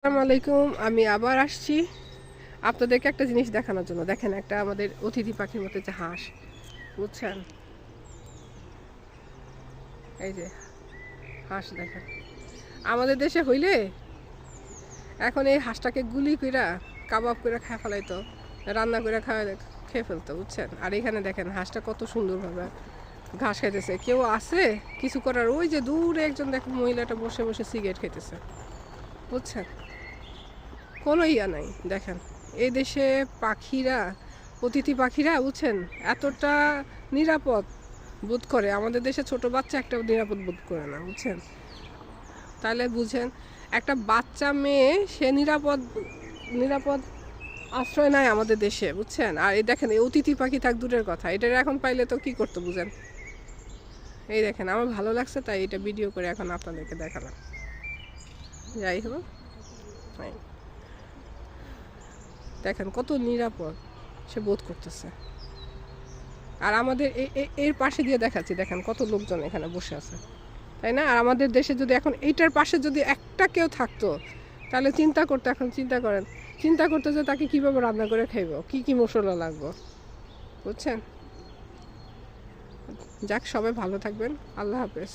আসসালামু আলাইকুম। আমি আবার আসছি আপনাদেরকে একটা জিনিস দেখানোর জন্য। দেখেন একটা আমাদের অতিথি পাখির মতো যে হাঁস, বুঝছেন? এই যে হাঁস দেখেন। আমাদের দেশে হইলে এখন এই হাঁসটাকে গুলি কইরা কাবাব করে খায় ফেলাইতো, রান্না করে খেয়ে ফেলতো, বুঝছেন? আর এখানে দেখেন হাঁসটা কত সুন্দরভাবে ঘাস খাইতেছে। কেউ আছে কিছু করার? ওই যে দূরে একজন দেখেন মহিলাটা বসে বসে সিগারেট খেতেছে, বুঝছেন? কোনো ইয়া নাই। দেখেন এই দেশে পাখিরা, অতিথি পাখিরা, বুঝছেন, এতটা নিরাপদ বোধ করে। আমাদের দেশে ছোট বাচ্চা একটা নিরাপদ বোধ করে না, বুঝছেন? তাহলে বুঝেন একটা বাচ্চা মেয়ে সে নিরাপদ নিরাপদ আশ্রয় নাই আমাদের দেশে, বুঝছেন? আর এই দেখেন এই অতিথি পাখি থাক দূরের কথা, এটার এখন পাইলে তো কি করতো বুঝেন? এই দেখেন আমার ভালো লাগছে তাই এটা ভিডিও করে এখন আপনাদেরকে দেখালাম। যাই হোক, দেখেন কত নিরাপদ সে বোধ করতেছে। আর আমাদের এর পাশে দিয়ে দেখাচ্ছি, দেখেন কত লোকজন এখানে বসে আছে, তাই না? আর আমাদের দেশে যদি এখন এইটার পাশে যদি একটা কেউ থাকতো তাহলে চিন্তা করতে, এখন চিন্তা করেন, চিন্তা করতে যে তাকে কীভাবে রান্না করে খাইব, কী মশলা লাগবে, বুঝছেন? যাক, সবাই ভালো থাকবেন। আল্লাহ হাফেজ।